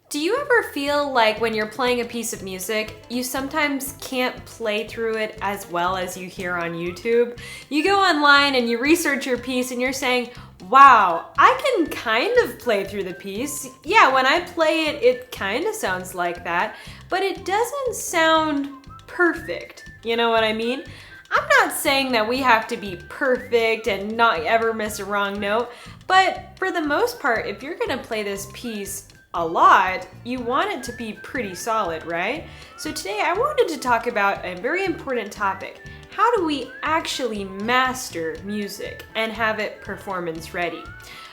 Do you ever feel like when you're playing a piece of music, you sometimes can't play through it as well as you hear on YouTube? You go online and you research your piece and you're saying, wow, I can kind of play through the piece. Yeah, when I play it, it kind of sounds like that, but it doesn't sound perfect. You know what I mean? I'm not saying that we have to be perfect and not ever miss a wrong note, but for the most part, if you're gonna play this piece a lot, you want it to be pretty solid, right? So today I wanted to talk about a very important topic. How do we actually master music and have it performance ready?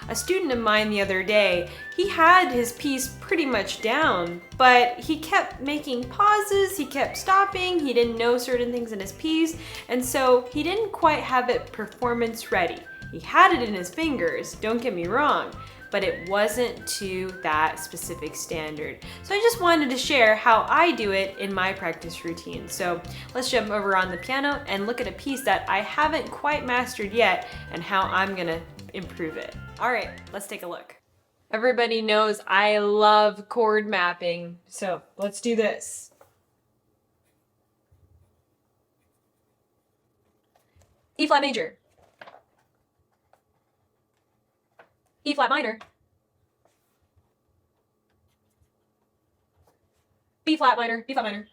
A student of mine the other day, he had his piece pretty much down, but he kept making pauses, he kept stopping, he didn't know certain things in his piece, and so he didn't quite have it performance ready. He had it in his fingers, don't get me wrong, but it wasn't to that specific standard. So I just wanted to share how I do it in my practice routine. So let's jump over on the piano and look at a piece that I haven't quite mastered yet and how I'm gonna improve it. All right, let's take a look. Everybody knows I love chord mapping, so let's do this. E flat major, E flat minor, B flat minor, B flat minor.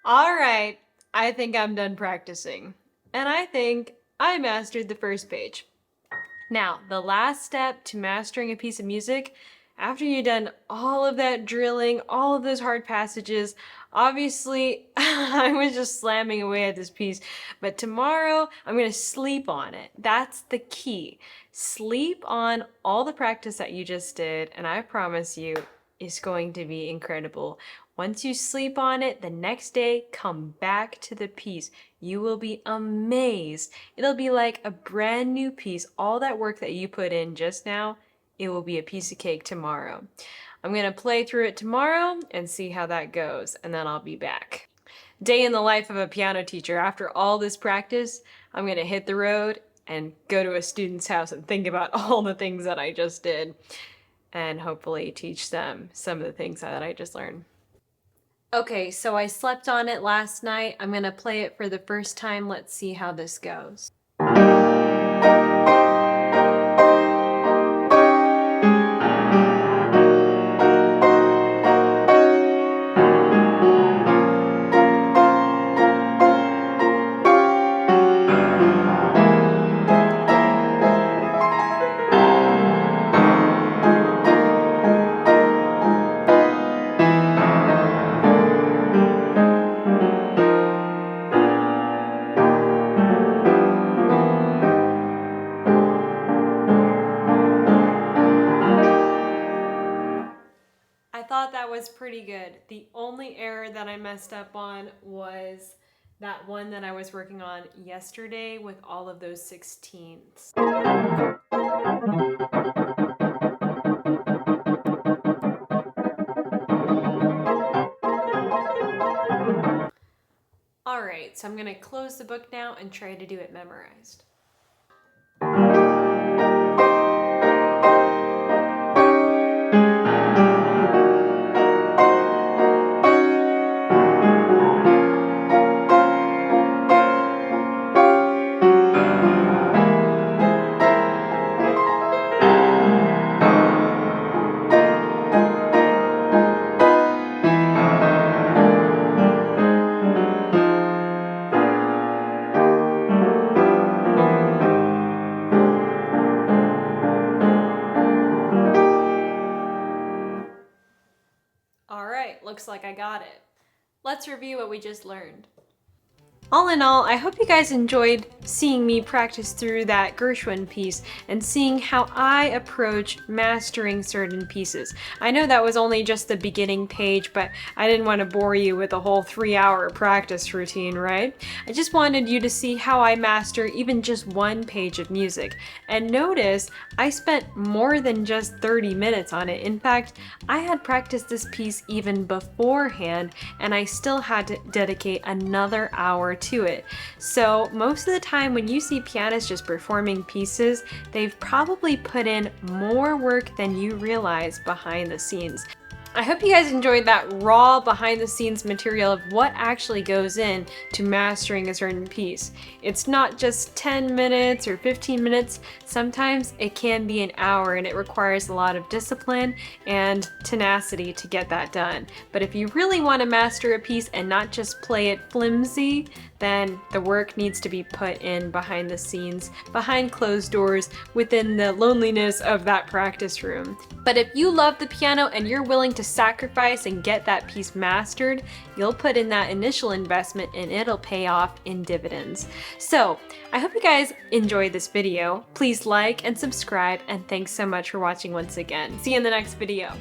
All right, I think I'm done practicing. And I think I mastered the first page. Now, the last step to mastering a piece of music, after you've done all of that drilling, all of those hard passages, obviously I was just slamming away at this piece, but tomorrow I'm gonna sleep on it. That's the key. Sleep on all the practice that you just did, and I promise you, it's going to be incredible. Once you sleep on it, the next day, come back to the piece. You will be amazed. It'll be like a brand new piece. All that work that you put in just now, it will be a piece of cake tomorrow. I'm gonna play through it tomorrow and see how that goes, and then I'll be back. Day in the life of a piano teacher. After all this practice, I'm gonna hit the road and go to a student's house and think about all the things that I just did, and hopefully teach them some of the things that I just learned. Okay, so I slept on it last night. I'm gonna play it for the first time. Let's see how this goes. I thought that was pretty good. The only error that I messed up on was that one that I was working on yesterday with all of those 16ths. All right, so I'm gonna close the book now and try to do it memorized. All right, looks like I got it. Let's review what we just learned. All in all, I hope you guys enjoyed seeing me practice through that Gershwin piece and seeing how I approach mastering certain pieces. I know that was only just the beginning page, but I didn't want to bore you with a whole 3-hour practice routine, right? I just wanted you to see how I master even just one page of music. And notice, I spent more than just 30 minutes on it. In fact, I had practiced this piece even beforehand, and I still had to dedicate another hour to it. So most of the time when you see pianists just performing pieces, they've probably put in more work than you realize behind the scenes. I hope you guys enjoyed that raw behind the scenes material of what actually goes in to mastering a certain piece. It's not just 10 minutes or 15 minutes. Sometimes it can be an hour, and it requires a lot of discipline and tenacity to get that done. But if you really want to master a piece and not just play it flimsy, then the work needs to be put in behind the scenes, behind closed doors, within the loneliness of that practice room. But if you love the piano and you're willing to sacrifice and get that piece mastered, you'll put in that initial investment and it'll pay off in dividends. So I hope you guys enjoyed this video. Please like and subscribe, and thanks so much for watching once again. See you in the next video.